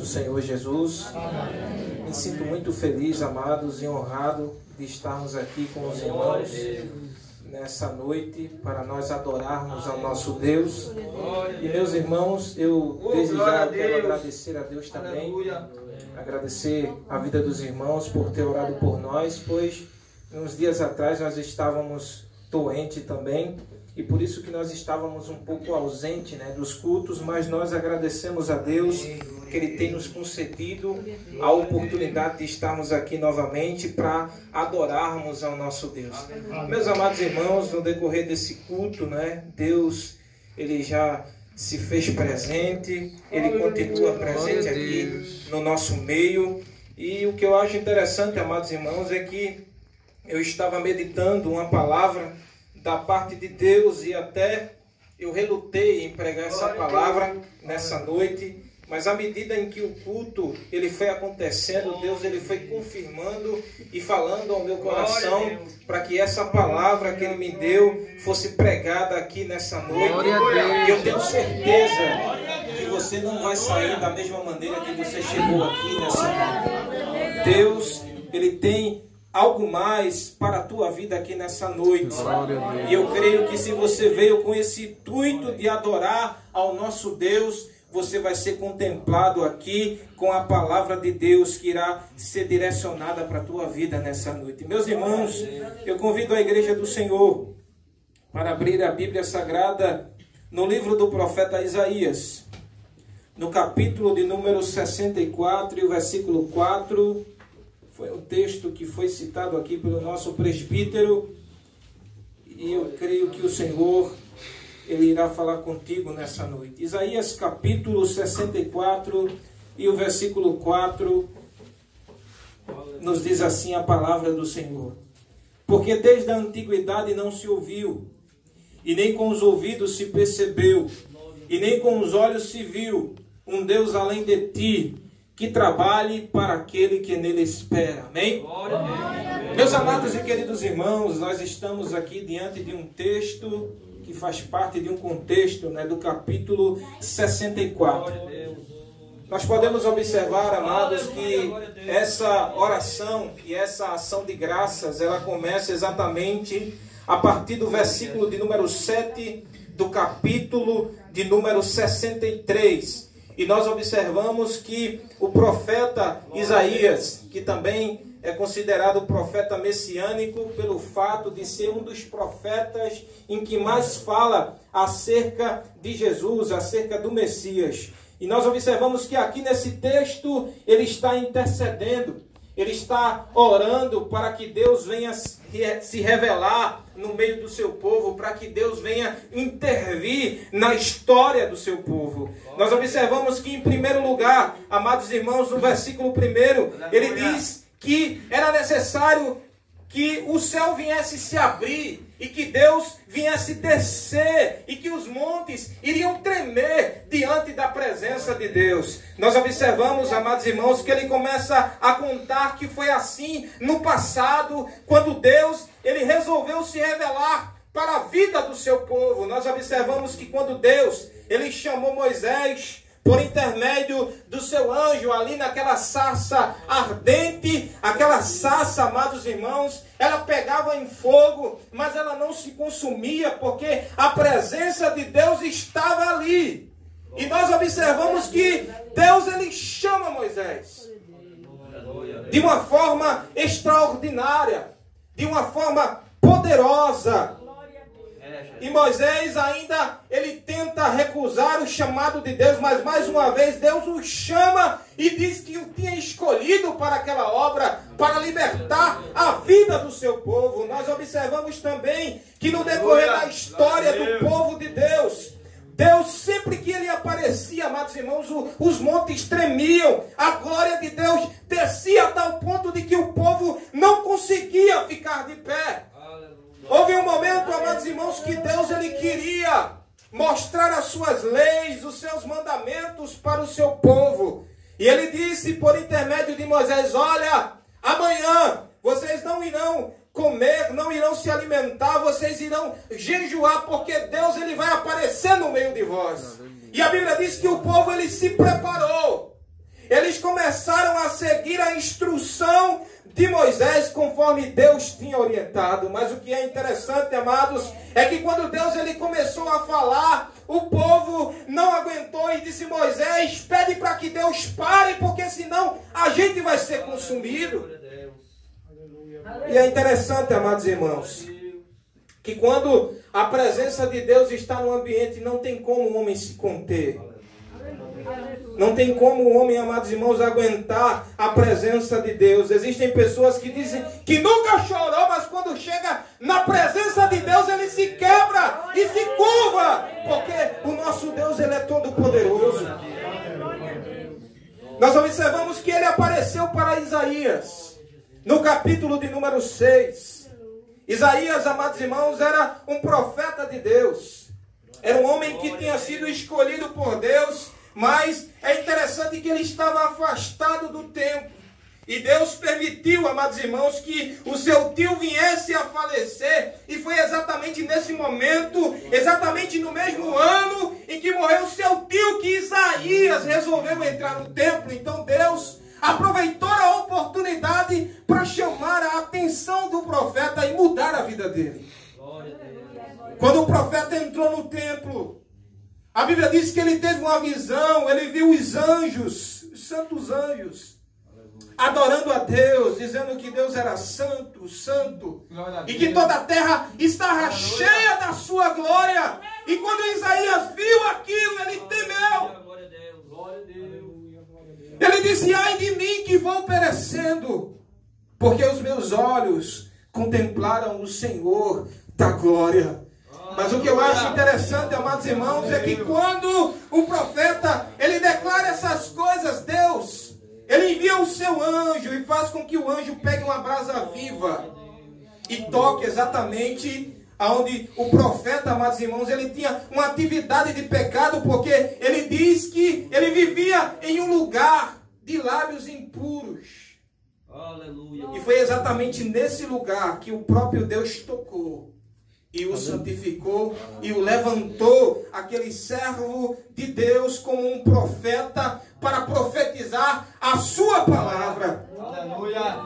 Senhor Jesus. Me sinto muito feliz, amados, e honrado de estarmos aqui com os irmãos nessa noite para nós adorarmos ao nosso Deus. E meus irmãos, eu desde já quero agradecer a Deus também, agradecer a vida dos irmãos por ter orado por nós, pois uns dias atrás nós estávamos doentes também, e por isso que nós estávamos um pouco ausentes, dos cultos, mas nós agradecemos a Deus que Ele tem nos concedido a oportunidade de estarmos aqui novamente para adorarmos ao nosso Deus. Meus amados irmãos, no decorrer desse culto, Deus, Ele já se fez presente, Ele continua presente aqui no nosso meio. E o que eu acho interessante, amados irmãos, é que eu estava meditando uma palavra da parte de Deus e até eu relutei em pregar essa palavra nessa noite, mas à medida em que o culto ele foi acontecendo, Deus ele foi confirmando e falando ao meu coração para que essa palavra que Ele me deu fosse pregada aqui nessa noite. E eu tenho certeza que você não vai sair da mesma maneira que você chegou aqui nessa noite. Deus, Ele tem algo mais para a tua vida aqui nessa noite. E eu creio que se você veio com esse intuito de adorar ao nosso Deus, você vai ser contemplado aqui com a palavra de Deus que irá ser direcionada para a tua vida nessa noite. Meus irmãos, eu convido a igreja do Senhor para abrir a Bíblia Sagrada no livro do profeta Isaías, no capítulo de número 64 e o versículo 4. Foi o texto que foi citado aqui pelo nosso presbítero, e eu creio que o Senhor, Ele irá falar contigo nessa noite. Isaías capítulo 64 e o versículo 4 nos diz assim a palavra do Senhor: porque desde a antiguidade não se ouviu, e nem com os ouvidos se percebeu, e nem com os olhos se viu, um Deus além de ti, que trabalhe para aquele que nele espera. Amém? Meus amados e queridos irmãos, nós estamos aqui diante de um texto que faz parte de um contexto do capítulo 64. Nós podemos observar, amados, que essa oração e essa ação de graças, ela começa exatamente a partir do versículo de número 7 do capítulo de número 63. E nós observamos que o profeta Isaías, que também é considerado profeta messiânico pelo fato de ser um dos profetas em que mais fala acerca de Jesus, acerca do Messias. E nós observamos que aqui nesse texto ele está intercedendo, ele está orando para que Deus venha se revelar no meio do seu povo, para que Deus venha intervir na história do seu povo. Nós observamos que, em primeiro lugar, amados irmãos, no versículo 1, ele diz que era necessário que o céu viesse se abrir e que Deus viesse descer e que os montes iriam tremer diante da presença de Deus. Nós observamos, amados irmãos, que ele começa a contar que foi assim no passado, quando Deus ele resolveu se revelar para a vida do seu povo. Nós observamos que quando Deus ele chamou Moisés por intermédio do seu anjo ali naquela sarça ardente, aquela sarça, amados irmãos, ela pegava em fogo, mas ela não se consumia, porque a presença de Deus estava ali. E nós observamos que Deus ele chama Moisés de uma forma extraordinária, de uma forma poderosa. E Moisés ainda, ele tenta recusar o chamado de Deus, mas mais uma vez Deus o chama e diz que o tinha escolhido para aquela obra, para libertar a vida do seu povo. Nós observamos também que no decorrer da história do povo de Deus, Deus sempre que ele aparecia, amados irmãos, os montes tremiam, a glória de Deus descia a tal ponto de que o povo não conseguia ficar de pé. Houve um momento, amados irmãos, que Deus ele queria mostrar as suas leis, os seus mandamentos para o seu povo. E ele disse por intermédio de Moisés: olha, amanhã vocês não irão comer, não irão se alimentar, vocês irão jejuar, porque Deus ele vai aparecer no meio de vós. E a Bíblia diz que o povo ele se preparou. eles começaram a seguir a instrução de Moisés conforme Deus tinha orientado. Mas o que é interessante, amados, é que quando Deus ele começou a falar, o povo não aguentou e disse: Moisés, pede para que Deus pare, porque senão a gente vai ser consumido. E é interessante, amados irmãos, que quando a presença de Deus está no ambiente, não tem como o homem se conter. Não tem como o homem, amados irmãos, aguentar a presença de Deus. Existem pessoas que dizem que nunca chorou, mas quando chega na presença de Deus, ele se quebra e se curva, porque o nosso Deus, ele é todo poderoso. Nós observamos que ele apareceu para Isaías, no capítulo de número 6. Isaías, amados irmãos, era um profeta de Deus. Era um homem que tinha sido escolhido por Deus, mas é interessante que ele estava afastado do templo. E Deus permitiu, amados irmãos, que o seu tio viesse a falecer. E foi exatamente nesse momento, exatamente no mesmo ano em que morreu o seu tio, que Isaías resolveu entrar no templo. Então Deus aproveitou a oportunidade para chamar a atenção do profeta e mudar a vida dele. Quando o profeta entrou no templo, a Bíblia diz que ele teve uma visão, ele viu os anjos, os santos anjos, adorando a Deus, dizendo que Deus era santo, santo, e que toda a terra estava cheia da sua glória. E quando Isaías viu aquilo, ele temeu. Ele disse: ai de mim que vou perecendo, porque os meus olhos contemplaram o Senhor da glória. Mas o que eu acho interessante, amados irmãos, é que quando o profeta, ele declara essas coisas, Deus, ele envia o seu anjo e faz com que o anjo pegue uma brasa viva e toque exatamente aonde o profeta, amados irmãos, ele tinha uma atividade de pecado, porque ele diz que ele vivia em um lugar de lábios impuros. Aleluia. E foi exatamente nesse lugar que o próprio Deus tocou e o santificou e o levantou, aquele servo de Deus, como um profeta para profetizar a sua palavra. Aleluia.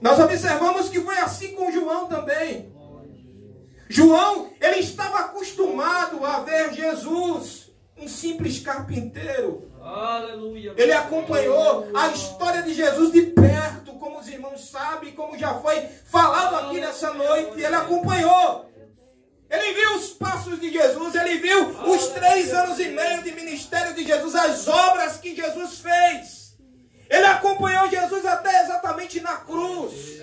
Nós observamos que foi assim com João também. João, ele estava acostumado a ver Jesus, um simples carpinteiro. Aleluia. Ele acompanhou a história de Jesus de perto, como os irmãos sabem, como já foi falado aqui nessa noite. Ele acompanhou. Ele viu os passos de Jesus, ele viu os 3 anos e meio de ministério de Jesus, as obras que Jesus fez. Ele acompanhou Jesus até exatamente na cruz.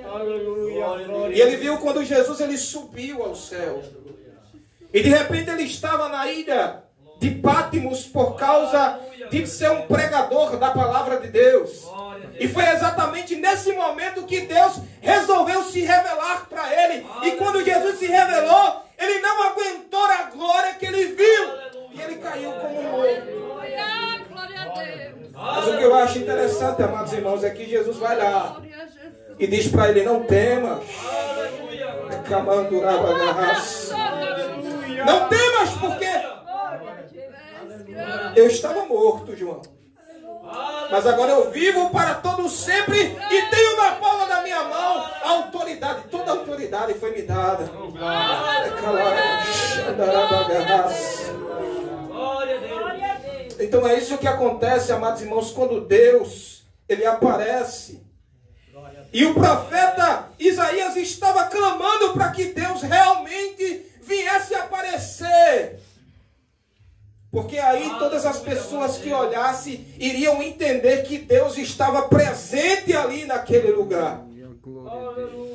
Aleluia. E ele viu quando Jesus ele subiu ao céu. E de repente ele estava na ilha de Pátimos por causa de ser um pregador da palavra de Deus. E foi exatamente nesse momento que Deus resolveu se revelar para ele. E quando Jesus se revelou, ele não aguentou a glória que ele viu. E ele caiu como morto. Mas o que eu acho interessante, amados irmãos, é que Jesus vai lá e diz para ele: não temas. Não temas, porque eu estava morto, João, mas agora eu vivo para todo sempre e tenho na palma da minha mão a autoridade. Toda a autoridade foi me dada. Então é isso que acontece, amados irmãos, quando Deus ele aparece. E o profeta Isaías estava clamando para que Deus realmente viesse aparecer. Porque aí todas as pessoas que olhassem iriam entender que Deus estava presente ali naquele lugar.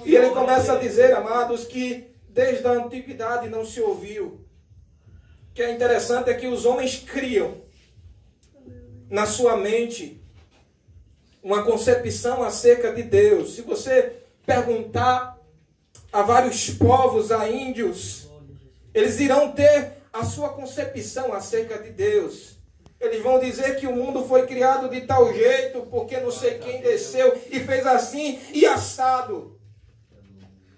E ele começa a dizer, amados, que desde a antiguidade não se ouviu. O que é interessante é que os homens criam na sua mente uma concepção acerca de Deus. Se você perguntar a vários povos, a índios, eles irão ter a sua concepção acerca de Deus. Eles vão dizer que o mundo foi criado de tal jeito, porque não sei quem desceu e fez assim e assado.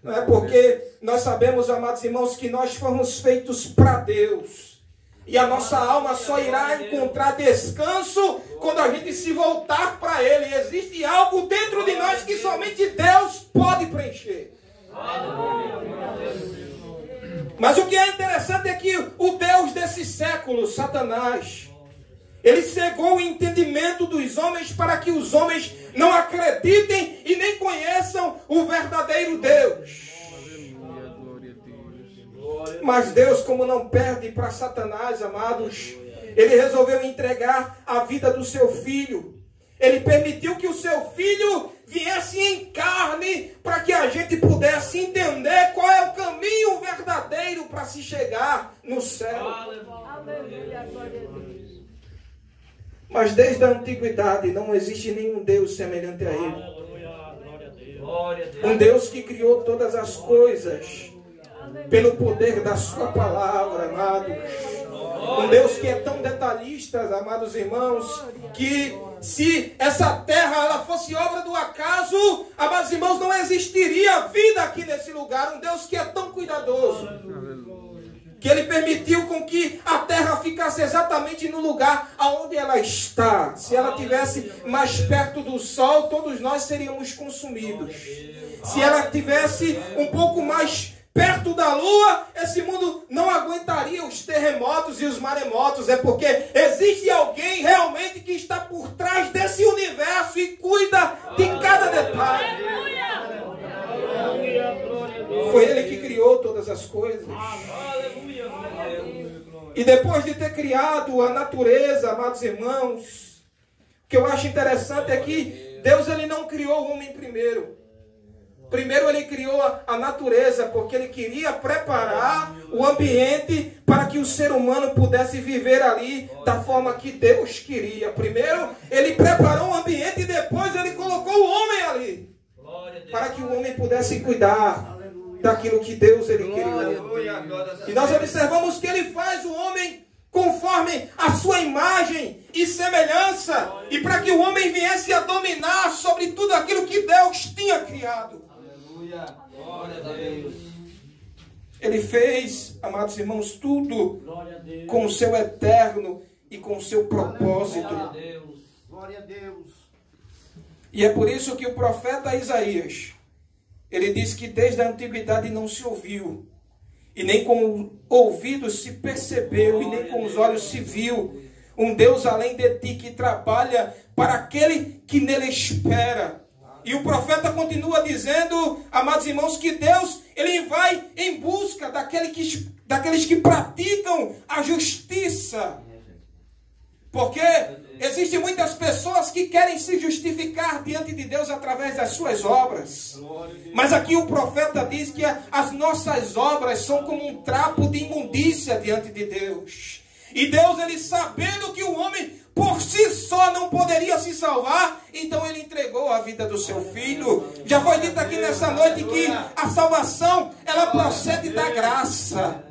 Não é porque nós sabemos, amados irmãos, que nós fomos feitos para Deus. E a nossa alma só irá encontrar descanso quando a gente se voltar para Ele. Existe algo dentro de nós que somente Deus pode preencher. Mas o que é interessante é que o Deus desse século, Satanás, ele cegou o entendimento dos homens para que os homens não acreditem e nem conheçam o verdadeiro Deus. Mas Deus, como não perde para Satanás, amados, Ele resolveu entregar a vida do seu Filho. Ele permitiu que o seu Filho viesse em carne para que a gente pudesse entender qual é o caminho verdadeiro para se chegar no céu. Mas desde a antiguidade não existe nenhum Deus semelhante a Ele. Um Deus que criou todas as coisas pelo poder da sua palavra, amados. Um Deus que é tão detalhista, amados irmãos, que se essa terra ela fosse obra do acaso, amados irmãos, não existiria vida aqui nesse lugar. Um Deus que é tão cuidadoso, que Ele permitiu com que a terra ficasse exatamente no lugar aonde ela está. Se ela estivesse mais perto do sol, todos nós seríamos consumidos. Se ela estivesse um pouco mais perto da lua, esse mundo não aguentaria os terremotos e os maremotos. É porque existe alguém realmente que está por trás desse universo e cuida de cada detalhe. Foi Ele que criou todas as coisas. E depois de ter criado a natureza, amados irmãos, o que eu acho interessante é que Deus ele não criou o homem primeiro. Primeiro Ele criou a natureza, porque Ele queria preparar o ambiente para que o ser humano pudesse viver ali da forma que Deus queria. Primeiro Ele preparou o ambiente e depois Ele colocou o homem ali, para que o homem pudesse cuidar daquilo que Deus ele queria. E nós observamos que Ele faz o homem conforme a sua imagem e semelhança, e para que o homem viesse a dominar sobre tudo aquilo que Deus tinha criado. Glória a Deus. Ele fez, amados irmãos, tudo com o seu eterno e com o seu propósito. Glória a Deus. E é por isso que o profeta Isaías, ele diz que desde a antiguidade não se ouviu, e nem com ouvidos se percebeu, e nem com os olhos se viu, um Deus além de ti que trabalha para aquele que nele espera. E o profeta continua dizendo, amados irmãos, que Deus ele vai em busca daqueles que praticam a justiça. Porque existem muitas pessoas que querem se justificar diante de Deus através das suas obras. Mas aqui o profeta diz que as nossas obras são como um trapo de imundícia diante de Deus. E Deus, ele sabendo que o homem por si só não poderia se salvar, então Ele entregou a vida do seu Filho. Já foi dito aqui nessa noite que a salvação, ela procede da graça.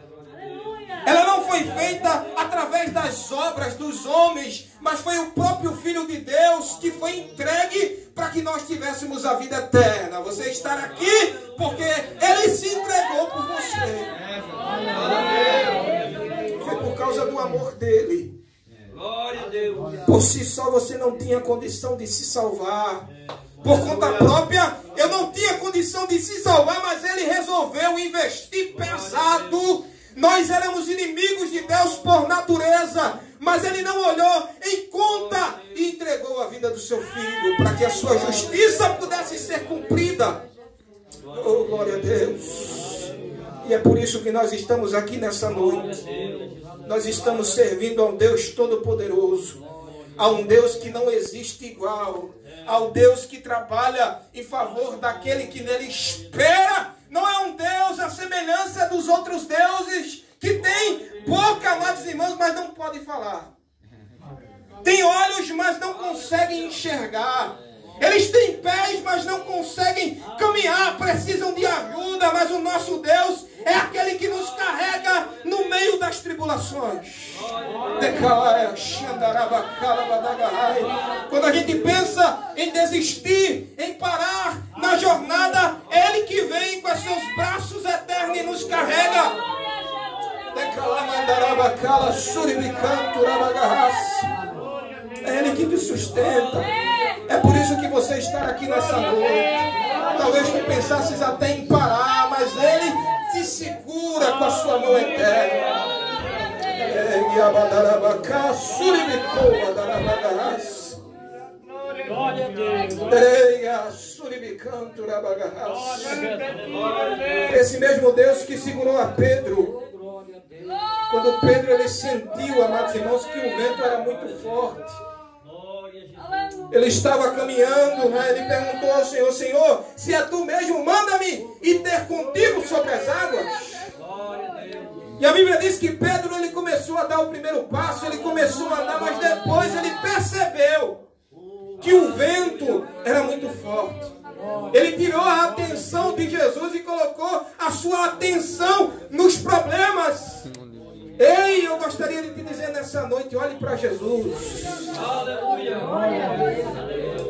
Ela não foi feita através das obras dos homens, mas foi o próprio Filho de Deus que foi entregue para que nós tivéssemos a vida eterna. Você estar aqui porque Ele se entregou por você. Foi por causa do amor dEle. Por si só você não tinha condição de se salvar. Por conta própria eu não tinha condição de se salvar, mas Ele resolveu investir pesado. Nós éramos inimigos de Deus por natureza, mas Ele não olhou em conta e entregou a vida do seu Filho para que a sua justiça pudesse ser cumprida. Oh, glória a Deus. E é por isso que nós estamos aqui nessa noite. Nós estamos servindo a um Deus Todo-Poderoso, a um Deus que não existe igual, ao Deus que trabalha em favor daquele que nele espera. Não é um Deus à semelhança dos outros deuses, que tem boca, amados irmãos, mas não pode falar. Tem olhos, mas não conseguem enxergar. Eles têm pés, mas não conseguem caminhar, precisam de ajuda, mas o nosso Deus é aquele que nos carrega no meio das tribulações. Quando a gente pensa em desistir, em parar na jornada, é Ele que vem com os seus braços eternos e nos carrega. É Ele que te sustenta. É por isso que você está aqui nessa noite. Talvez tu pensasses até em parar, mas Ele te segura com a sua mão eterna. Glória a Deus. Esse mesmo Deus que segurou a Pedro. Quando Pedro ele sentiu, amados irmãos, que o vento era muito forte. Ele estava caminhando, né? Ele perguntou ao Senhor: Senhor, se é tu mesmo, manda-me ir ter contigo sobre as águas. E a Bíblia diz que Pedro ele começou a dar o primeiro passo, ele começou a andar, mas depois ele percebeu que o vento era muito forte. Ele tirou a atenção de Jesus e colocou a sua atenção nos problemas. Ei, eu gostaria de te dizer nessa noite, olhe para Jesus.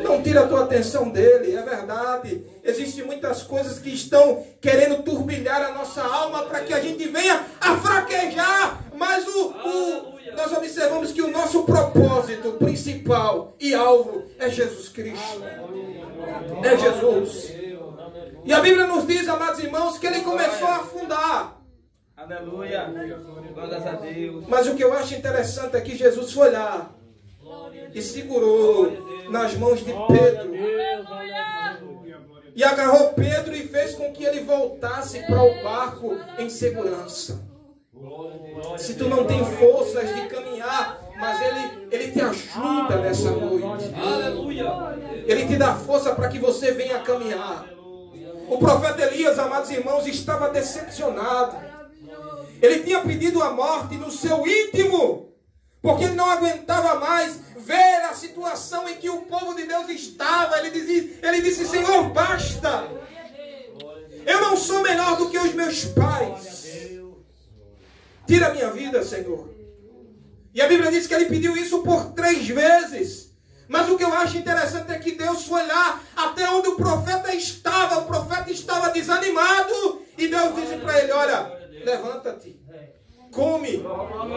Não tira a tua atenção dele, é verdade. Existem muitas coisas que estão querendo turbilhar a nossa alma para que a gente venha a fraquejar. Mas nós observamos que o nosso propósito principal e alvo é Jesus Cristo. É Jesus. E a Bíblia nos diz, amados irmãos, que ele começou a afundar. Aleluia. Glórias a Deus. Mas o que eu acho interessante é que Jesus foi lá e segurou nas mãos de Pedro. E agarrou Pedro e fez com que ele voltasse para o barco em segurança. Se tu não tem forças de caminhar, mas ele te ajuda nessa noite. Ele te dá força para que você venha caminhar. O profeta Elias, amados irmãos, estava decepcionado. Ele tinha pedido a morte no seu íntimo, porque ele não aguentava mais ver a situação em que o povo de Deus estava. Ele disse: Senhor, basta. Eu não sou melhor do que os meus pais. Tira a minha vida, Senhor. E a Bíblia diz que ele pediu isso por 3 vezes. Mas o que eu acho interessante é que Deus foi lá até onde o profeta estava. O profeta estava desanimado. E Deus disse para ele: olha, levanta-te, come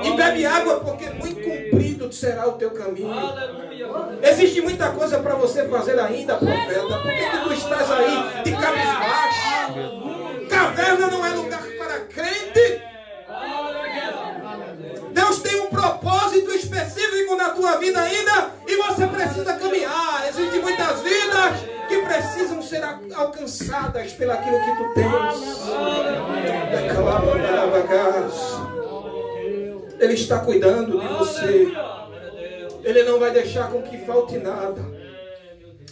e bebe água, porque muito comprido será o teu caminho. Existe muita coisa para você fazer ainda, profeta. Por que tu estás aí de cabisbaixo? Caverna não é lugar para crente. Deus tem um propósito específico na tua vida ainda, e você precisa caminhar. Existem muitas vidas que precisam ser alcançadas pelo aquilo que tu tens. Ele está cuidando de você. Ele não vai deixar com que falte nada.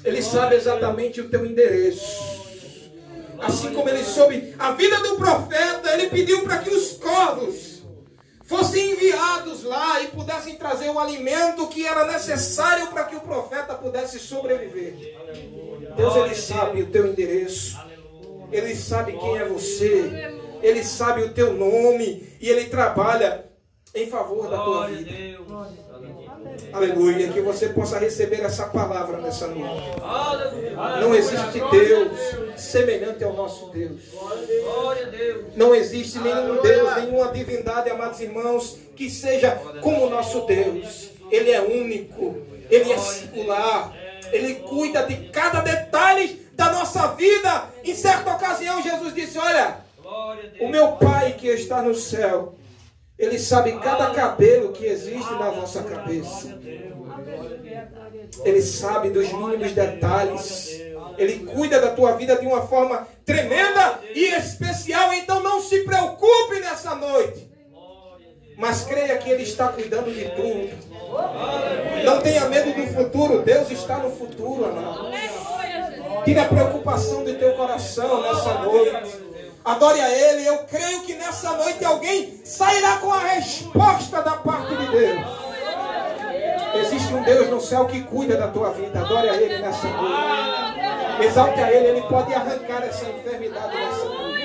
Ele sabe exatamente o teu endereço. Assim como ele soube a vida do profeta, ele pediu para que os corvos fossem enviados lá e pudessem trazer o alimento que era necessário para que o profeta pudesse sobreviver. Deus, ele sabe o teu endereço. Ele sabe quem é você. Ele sabe o teu nome. E ele trabalha em favor da tua vida. Aleluia. Que você possa receber essa palavra nessa noite. Não existe Deus semelhante ao nosso Deus. Não existe nenhum Deus, nenhuma divindade, amados irmãos, que seja como o nosso Deus. Ele é único. Ele é singular. Ele cuida de cada detalhe da nossa vida. Em certa ocasião Jesus disse: olha, o meu Pai que está no céu, Ele sabe cada cabelo que existe na vossa cabeça. Ele sabe dos mínimos detalhes. Ele cuida da tua vida de uma forma tremenda e especial. Então não se preocupe nessa noite, mas creia que Ele está cuidando de tudo. Não tenha medo do futuro. Deus está no futuro, amado. Tire a preocupação do teu coração nessa noite. Adore a Ele. Eu creio que nessa noite alguém sairá com a resposta da parte de Deus. Existe um Deus no céu que cuida da tua vida. Adore a Ele nessa noite. Exalte a Ele. Ele pode arrancar essa enfermidade nessa noite.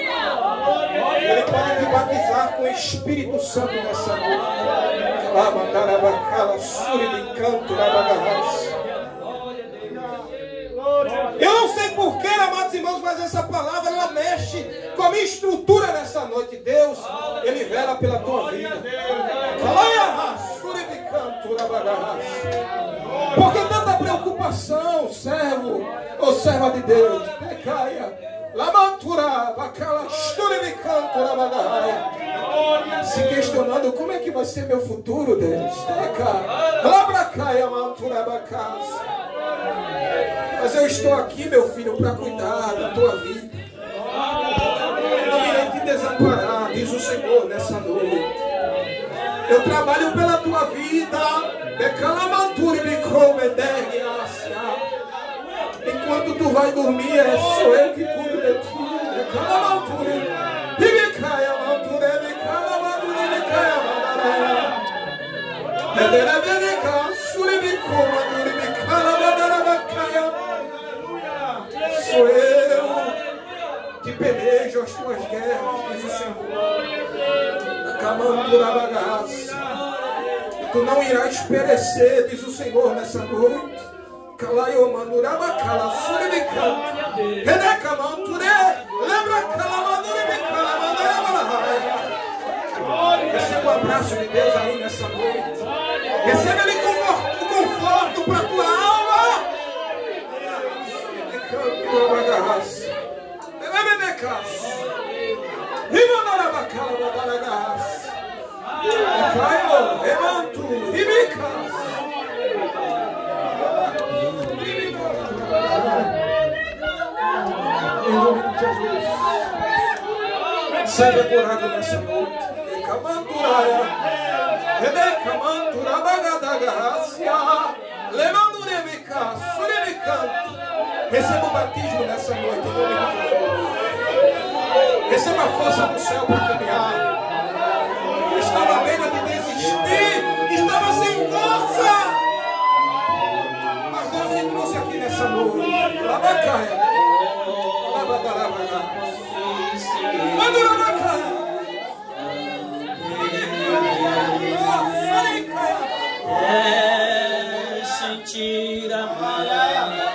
Ele pode te batizar com o Espírito Santo nessa noite. Eu não sei porquê, amados irmãos, mas essa palavra ela mexe com a minha estrutura nessa noite. Deus, Ele vela pela tua vida. Se questionando como é que vai ser meu futuro, Deus. Mas eu estou aqui, meu filho, para cuidar da tua vida. Não irei te desamparar, diz o Senhor nessa noite. Eu trabalho pela tua vida. Enquanto tu vai dormir, sou eu que cuido de ti. Sou eu que pelejo as tuas guerras, diz o Senhor. Tu não irás perecer, diz o Senhor nessa noite. Receba o abraço de Deus aí nessa noite. Receba ele o conforto para a tua alma. Em nome de Jesus, seja curado nessa noite. Receba o batismo nessa noite, em nome de Jesus. Receba a força do céu para caminhar. Estava à beira de desistir, estava sem força, mas Deus me trouxe aqui nessa noite. Labacaia, labadarabagá, mandurabacá. Sentir a maravilha.